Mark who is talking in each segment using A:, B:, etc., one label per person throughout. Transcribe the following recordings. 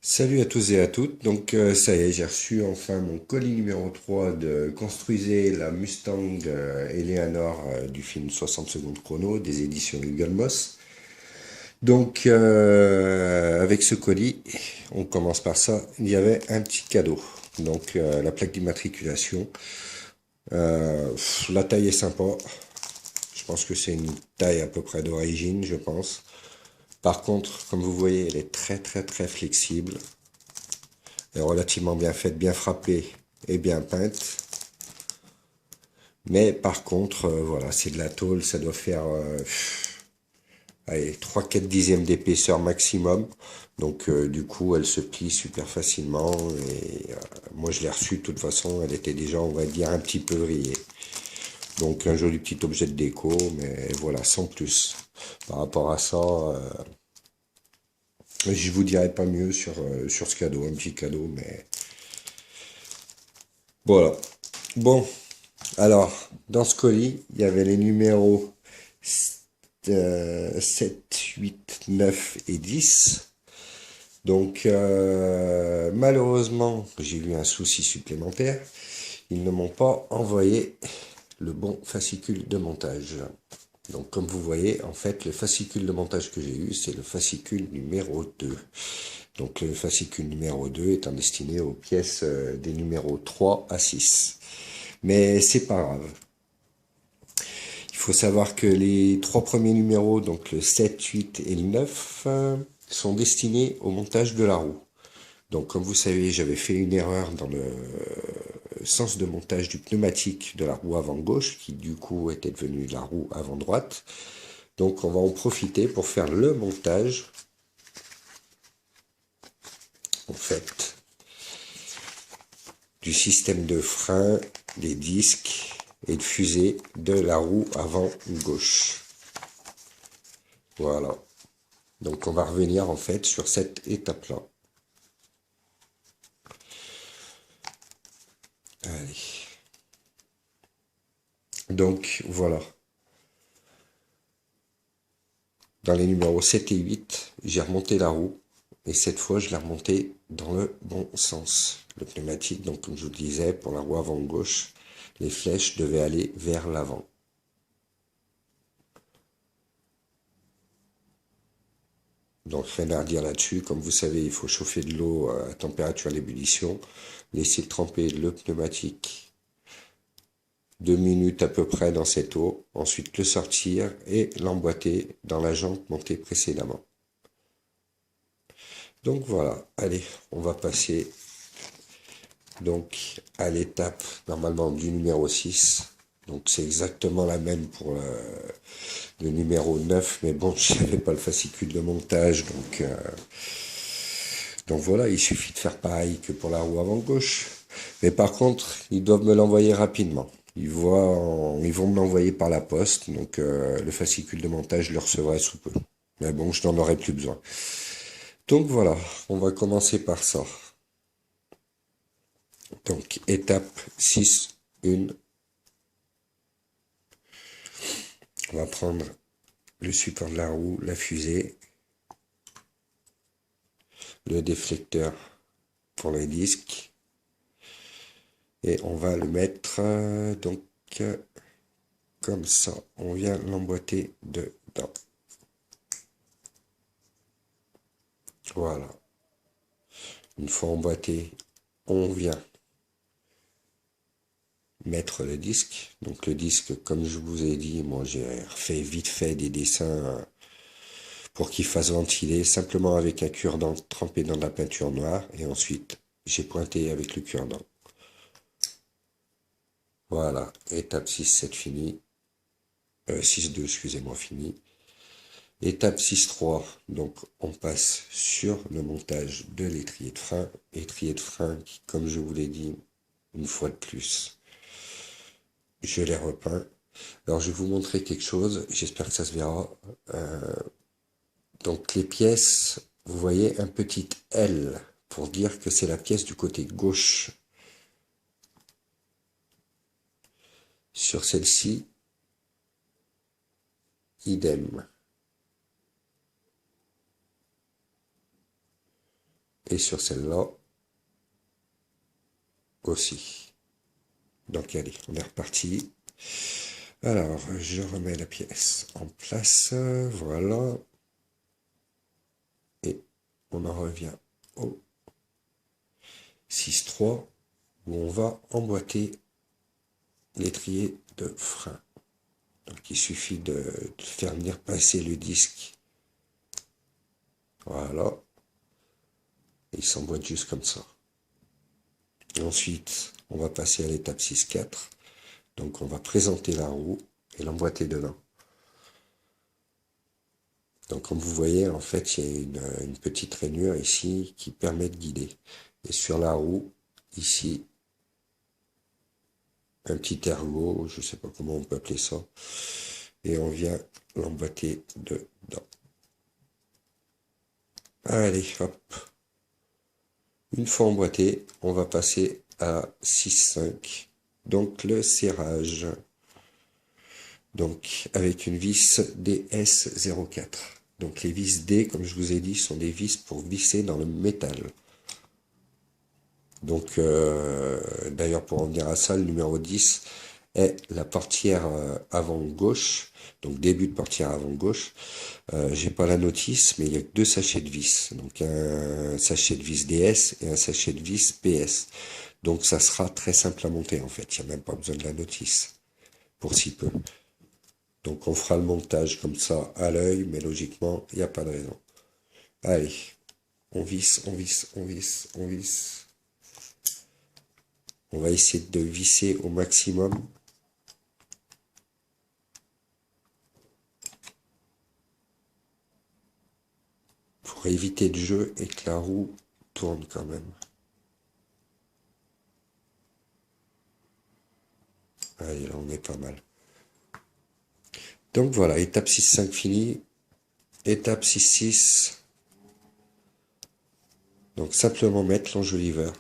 A: Salut à tous et à toutes. Donc ça y est, j'ai reçu enfin mon colis numéro 3 de Construisez la Mustang Eleanor du film 60 secondes chrono des éditions Hugo Moss. Donc avec ce colis, on commence par ça. Il y avait un petit cadeau. Donc la plaque d'immatriculation. La taille est sympa. Je pense que c'est une taille à peu près d'origine, je pense. Par contre, comme vous voyez, elle est très flexible. Elle est relativement bien faite, bien frappée et bien peinte. Mais par contre, voilà, c'est de la tôle, ça doit faire allez, 3-4 dixièmes d'épaisseur maximum. Donc du coup, elle se plie super facilement. Et moi, je l'ai reçue de toute façon, elle était déjà, on va dire, un petit peu vrillée. Donc un joli petit objet de déco, mais voilà, sans plus. Par rapport à ça, je vous dirai pas mieux sur ce cadeau, un petit cadeau, mais voilà. Bon, alors, dans ce colis, il y avait les numéros 7, 8, 9 et 10. Donc, malheureusement, j'ai eu un souci supplémentaire. Ils ne m'ont pas envoyé le bon fascicule de montage. Donc, comme vous voyez, en fait, le fascicule de montage que j'ai eu, c'est le fascicule numéro 2. Donc, le fascicule numéro 2 étant destiné aux pièces des numéros 3 à 6. Mais c'est pas grave. Il faut savoir que les trois premiers numéros, donc le 7, 8 et le 9, sont destinés au montage de la roue. Donc comme vous savez, j'avais fait une erreur dans le sens de montage du pneumatique de la roue avant gauche, qui du coup était devenue la roue avant droite. Donc on va en profiter pour faire le montage, en fait, du système de frein, des disques et de fusée de la roue avant gauche. Voilà. Donc on va revenir en fait sur cette étape-là. Allez. Donc voilà. Dans les numéros 7 et 8, j'ai remonté la roue. Et cette fois, je l'ai remonté dans le bon sens. Le pneumatique, donc comme je vous le disais, pour la roue avant gauche, les flèches devaient aller vers l'avant. Donc rien à redire là-dessus. Comme vous savez, il faut chauffer de l'eau à température d'ébullition. Laisser tremper le pneumatique 2 minutes à peu près dans cette eau. Ensuite le sortir et l'emboîter dans la jante montée précédemment. Donc voilà, allez, on va passer donc à l'étape normalement du numéro 6. Donc c'est exactement la même pour le numéro 9, mais bon, je n'avais pas le fascicule de montage, donc voilà, il suffit de faire pareil que pour la roue avant gauche. Mais par contre, ils doivent me l'envoyer rapidement. Ils vont me l'envoyer par la poste, donc le fascicule de montage, je le recevrai sous peu. Mais bon, je n'en aurai plus besoin. Donc voilà, on va commencer par ça. Donc étape 6, 1. On va prendre le support de la roue, la fusée, le déflecteur pour les disques, et on va le mettre donc comme ça. On vient l'emboîter dedans. Voilà. Une fois emboîté, on vient mettre le disque. Donc le disque, comme je vous ai dit, moi j'ai refait vite fait des dessins pour qu'il fasse ventiler, simplement avec un cure-dent trempé dans de la peinture noire, et ensuite j'ai pointé avec le cure-dent. Voilà, étape 6-7 finie. 6-2, excusez-moi, fini. Étape 6-3, donc on passe sur le montage de l'étrier de frein. Étrier de frein qui, comme je vous l'ai dit, une fois de plus, je l'ai repeint. Alors je vais vous montrer quelque chose, j'espère que ça se verra. Donc les pièces, vous voyez un petit L pour dire que c'est la pièce du côté gauche. Sur celle-ci, idem. et sur celle-là aussi. Donc allez, on est reparti. Alors, je remets la pièce en place, voilà. Et on en revient au 6-3, où on va emboîter l'étrier de frein. Donc il suffit de faire venir passer le disque. Voilà. Et il s'emboîte juste comme ça. Et ensuite, on va passer à l'étape 6-4. Donc on va présenter la roue et l'emboîter dedans. Donc comme vous voyez, en fait, il y a une petite rainure ici qui permet de guider. Et sur la roue, ici, un petit ergot, je ne sais pas comment on peut appeler ça. Et on vient l'emboîter dedans. Allez, hop. Une fois emboîté, on va passer à 6-5. Donc le serrage. Donc avec une vis DS04. Donc les vis D, comme je vous ai dit, sont des vis pour visser dans le métal. Donc d'ailleurs pour en venir à ça, le numéro 10 est la portière avant gauche. Donc début de portière avant gauche. J'ai pas la notice, mais il y a que 2 sachets de vis. Donc un sachet de vis DS et un sachet de vis PS. Donc ça sera très simple à monter en fait. Il n'y a même pas besoin de la notice. Pour si peu. Donc on fera le montage comme ça à l'œil, mais logiquement, il n'y a pas de raison. Allez, on visse, on visse, on visse, on visse. On va essayer de visser au maximum. Pour éviter le jeu et que la roue tourne quand même. Allez, là on est pas mal. Donc voilà, étape 6-5 finie. Étape 6-6. Donc simplement mettre l'enjoliveur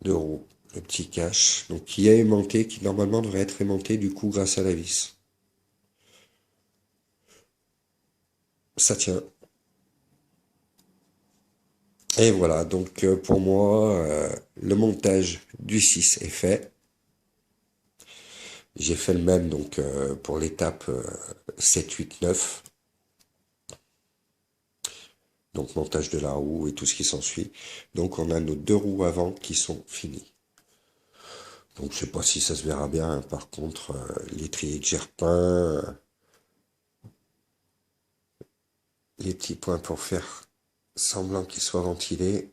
A: de roue, le petit cache, donc qui est aimanté, qui normalement devrait être aimanté du coup grâce à la vis. Ça tient. Et voilà, donc pour moi, le montage du 6 est fait. J'ai fait le même donc pour l'étape 7, 8, 9. Donc montage de la roue et tout ce qui s'ensuit. Donc on a nos 2 roues avant qui sont finies. Donc je sais pas si ça se verra bien, hein. Par contre, l'étrier que j'ai repeint, les petits points pour faire semblant qu'il soit ventilé.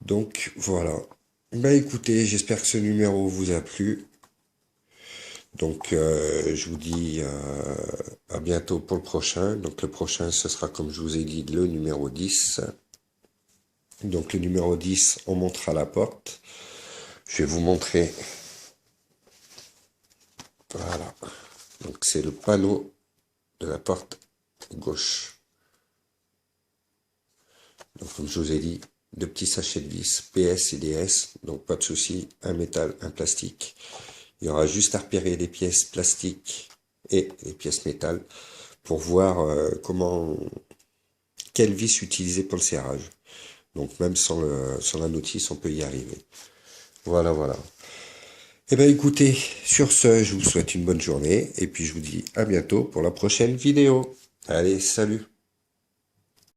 A: Donc voilà. Bah écoutez, j'espère que ce numéro vous a plu. Donc je vous dis à bientôt pour le prochain. Donc le prochain, ce sera comme je vous ai dit le numéro 10. Donc le numéro 10, on montera la porte. Je vais vous montrer. Voilà. Donc c'est le panneau de la porte gauche. Donc comme je vous ai dit, 2 petits sachets de vis PS et DS. Donc pas de souci, un métal, un plastique. Il y aura juste à repérer les pièces plastiques et les pièces métal pour voir quelle vis utiliser pour le serrage. Donc même sans la notice, on peut y arriver. Voilà, voilà. Eh bien écoutez, sur ce, je vous souhaite une bonne journée et puis je vous dis à bientôt pour la prochaine vidéo. Allez, salut!